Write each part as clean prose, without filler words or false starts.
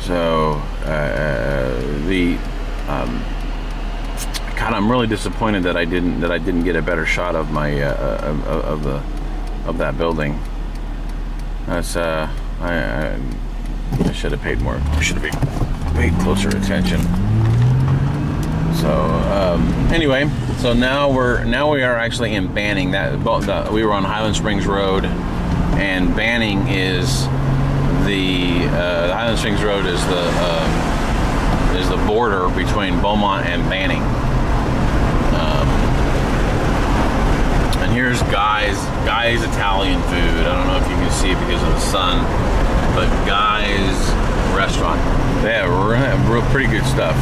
So God, I'm really disappointed that I didn't get a better shot of my of that building. That's I should have paid more. I should have paid closer attention. So anyway, so now we are actually in Banning. We were on Highland Springs Road, and Banning is the Highland Springs Road is the border between Beaumont and Banning. And here's Guy's Italian food. I don't know if you can see it because of the sun, but Guy's restaurant. They have real pretty good stuff.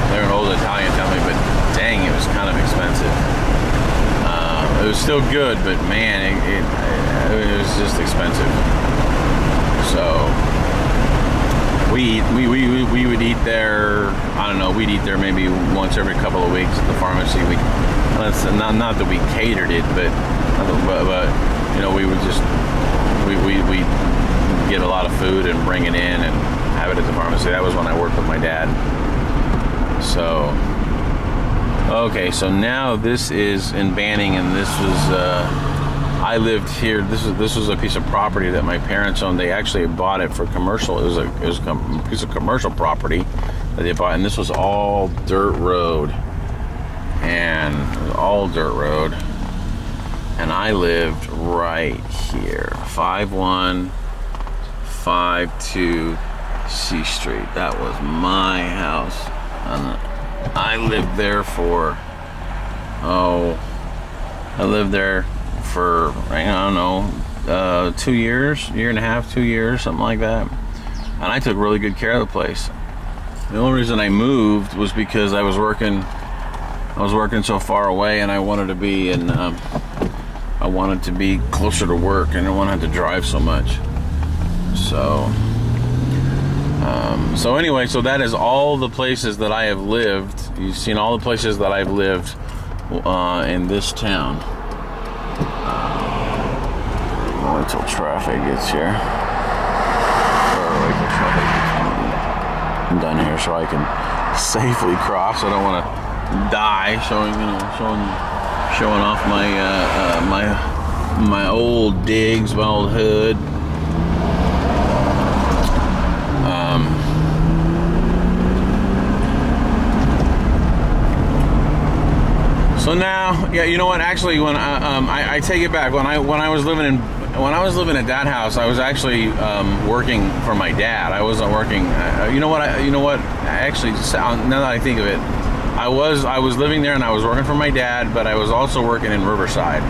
They're an old Italian family, but dang, it was kind of expensive. It was still good, but man, it was just expensive. So we would eat there. I don't know. We'd eat there maybe once every couple of weeks at the pharmacy. Not that we catered it, but you know, we would just we get a lot of food and bring it in and have it at the pharmacy. That was when I worked with my dad. So okay, so now this is in Banning, and this was I lived here. This was a piece of property that my parents owned. They actually bought it for commercial. It was a piece of commercial property that they bought, and this was all dirt road, and it was all dirt road. And I lived right here, 5152 C Street. That was my house, and I lived there for I don't know, 2 years, year and a half, 2 years, something like that. And I took really good care of the place. The only reason I moved was because I was working so far away, and I wanted to be closer to work, and I didn't want to have to drive so much. So anyway, so that is all the places that I have lived. You've seen all the places that I've lived in this town. Wait till traffic gets here. Wait till traffic gets done here, so I can safely cross. I don't want to die showing off my old digs, my old hood. So now, yeah, you know what? Actually, when I take it back. When I was living at that house, I was actually working for my dad. I wasn't working. You know what? Actually, now that I think of it, I was living there and I was working for my dad, but I was also working in Riverside.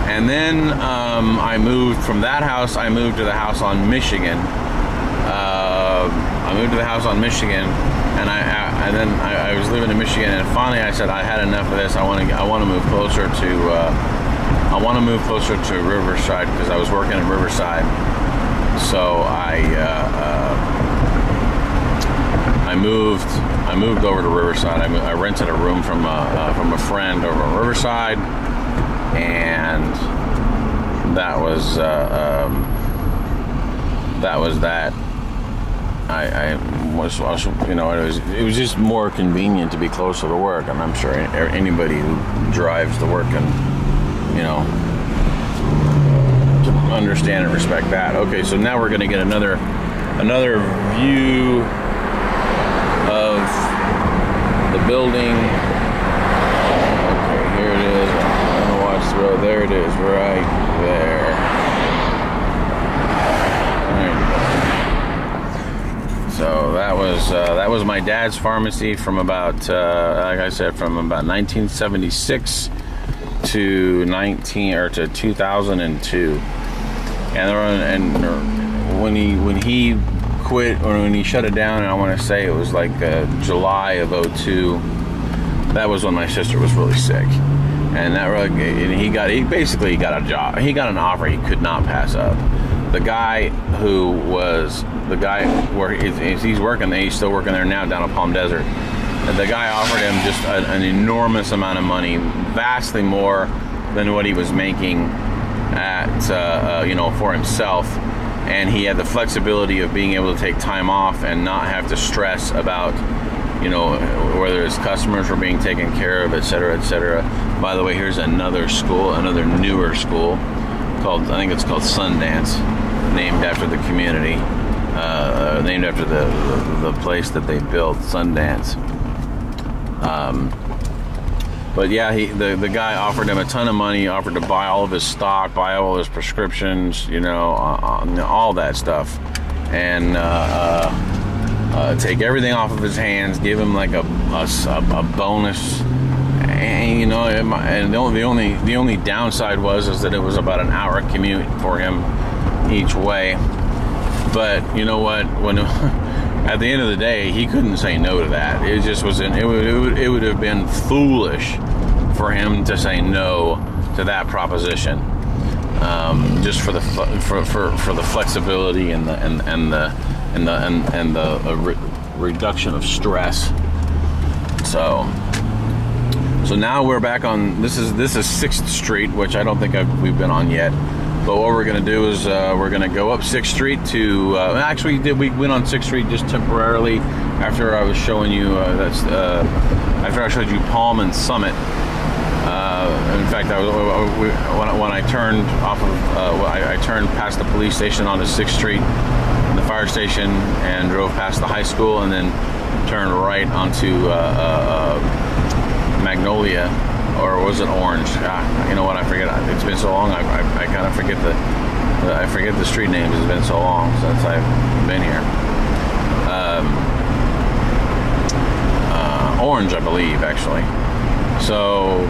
And then I moved from that house. I moved to the house on Michigan. And I was living in Michigan, and finally I said I had enough of this. I want to move closer to Riverside, because I was working in Riverside. So I moved over to Riverside. I rented a room from a friend over in Riverside, and that was that. It was just more convenient to be closer to work, and I'm sure anybody who drives to work can, can understand and respect that. Okay, so now we're going to get another view of the building. Okay, here it is. I'm going to watch the road. There it is, right there. So that was my dad's pharmacy from about, like I said, from about 1976 to 2002. And when he quit, or when he shut it down, and I want to say it was like July of '02. That was when my sister was really sick, and he basically got a job. He got an offer he could not pass up. The guy where he's working, he's still working there now down at Palm Desert. And the guy offered him just an enormous amount of money, vastly more than what he was making at for himself. and he had the flexibility of being able to take time off and not have to stress about, you know, whether his customers were being taken care of, etc., etc. By the way, here's another school, another newer school called, I think it's called Sundance, named after the community, named after the place that they built, Sundance. But yeah, the guy offered him a ton of money, offered to buy all of his stock, buy all his prescriptions, you know, all that stuff, and take everything off of his hands, give him like a bonus. And you know, and the only downside is that it was about an hour commute for him each way. But you know what? When at the end of the day, he couldn't say no to that. It just wasn't. It would have been foolish for him to say no to that proposition, just for the flexibility and the reduction of stress. So now we're back on. This is 6th Street, which I don't think we've been on yet. But what we're going to do is we're going to go up 6th Street to... actually, we went on 6th Street just temporarily after I was showing you... after I showed you Palm and Summit. In fact, when I turned off of... I turned past the police station onto 6th Street, the fire station, and drove past the high school, and then turned right onto Magnolia. Or was it Orange? You know what? I forget. It's been so long. I kind of forget the street names. It's been so long since I've been here. Orange, I believe, actually. So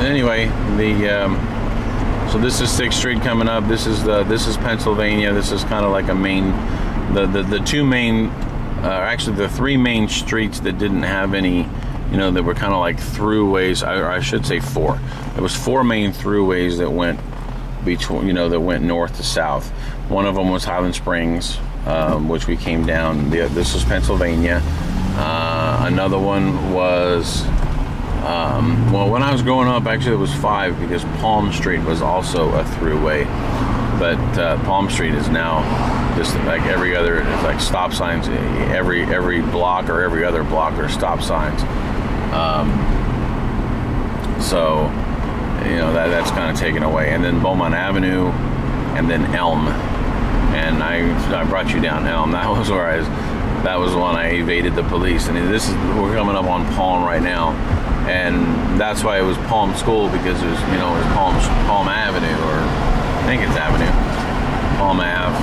anyway, so this is 6th Street coming up. This is Pennsylvania. This is kind of like a main. The two main, actually the 3 main streets that didn't have any. You know, that were kind of like throughways, or I should say 4. There was 4 main throughways that went between, you know, that went north to south. One of them was Highland Springs, which we came down. This was Pennsylvania. Another one was, well, when I was growing up, actually it was 5 because Palm Street was also a throughway. But Palm Street is now just like every other, it's like stop signs. Every block or every other block are stop signs. So, you know, that's kind of taken away. And then Beaumont Avenue, and then Elm. And I brought you down Elm. That was where that was when I evaded the police. And we're coming up on Palm right now. And that's why it was Palm School, because it was, you know, it was Palm Avenue, or I think it's Avenue. Palm Ave.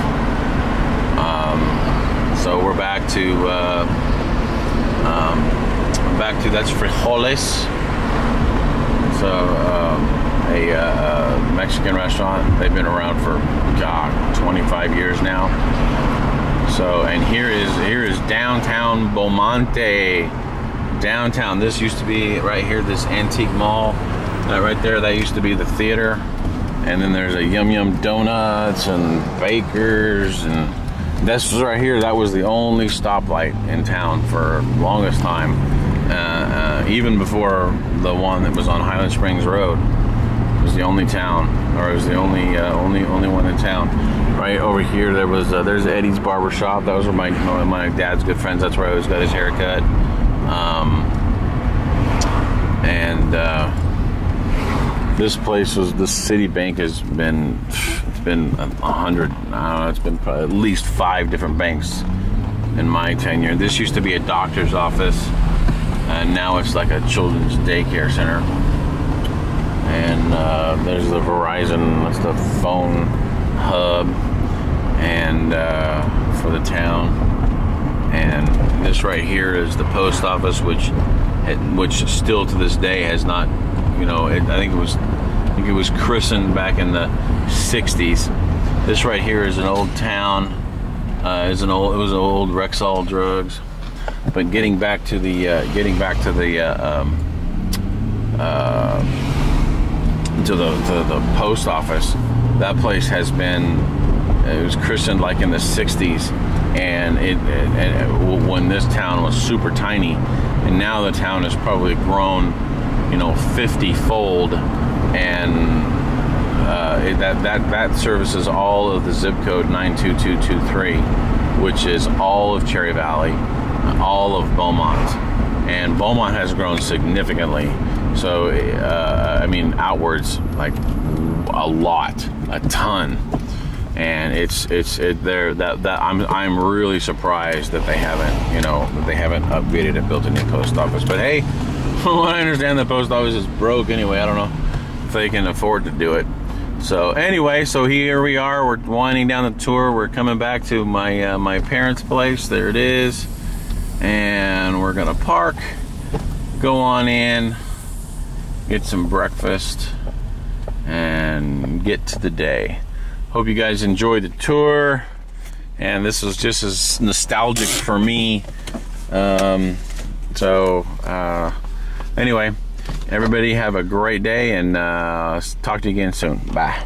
So we're back to that's Frijoles. It's a Mexican restaurant. They've been around for 25 years now. So, and here is downtown Beaumonte. Downtown. This used to be right here, this antique mall. Right there, that used to be the theater. And then there's a Yum Yum Donuts and Bakers, and this was right here. That was the only stoplight in town for the longest time, even before the one that was on Highland Springs Road. It was the only town, or it was the only one in town. Right over here, there's Eddie's Barber Shop. That was where my dad's good friends. That's where I always got his haircut. This place the City Bank has been, it's been 100, I don't know, it's been probably at least 5 different banks in my tenure. This used to be a doctor's office, and now it's like a children's daycare center. And there's the Verizon, that's the phone hub, and for the town. And this right here is the post office, which still to this day has not, you know, I think it was christened back in the 60s. This right here is an old town. It was an old Rexall Drugs. But getting back to the post office, that place has been, it was christened like in the 60s, and when this town was super tiny, and now the town has probably grown, you know, 50-fold, and that services all of the zip code 92223, which is all of Cherry Valley, all of Beaumont, and Beaumont has grown significantly. So I mean, outwards, like a lot, a ton. And I'm really surprised that they haven't, you know, upgraded and built a new post office. But hey, I understand the post office is broke anyway. I don't know if they can afford to do it. So anyway, so here we are. We're winding down the tour. We're coming back to my my parents' place. There it is, and we're gonna park, go on in, get some breakfast, and get to the day. Hope you guys enjoyed the tour, and this was just as nostalgic for me. Anyway, everybody have a great day, and talk to you again soon. Bye.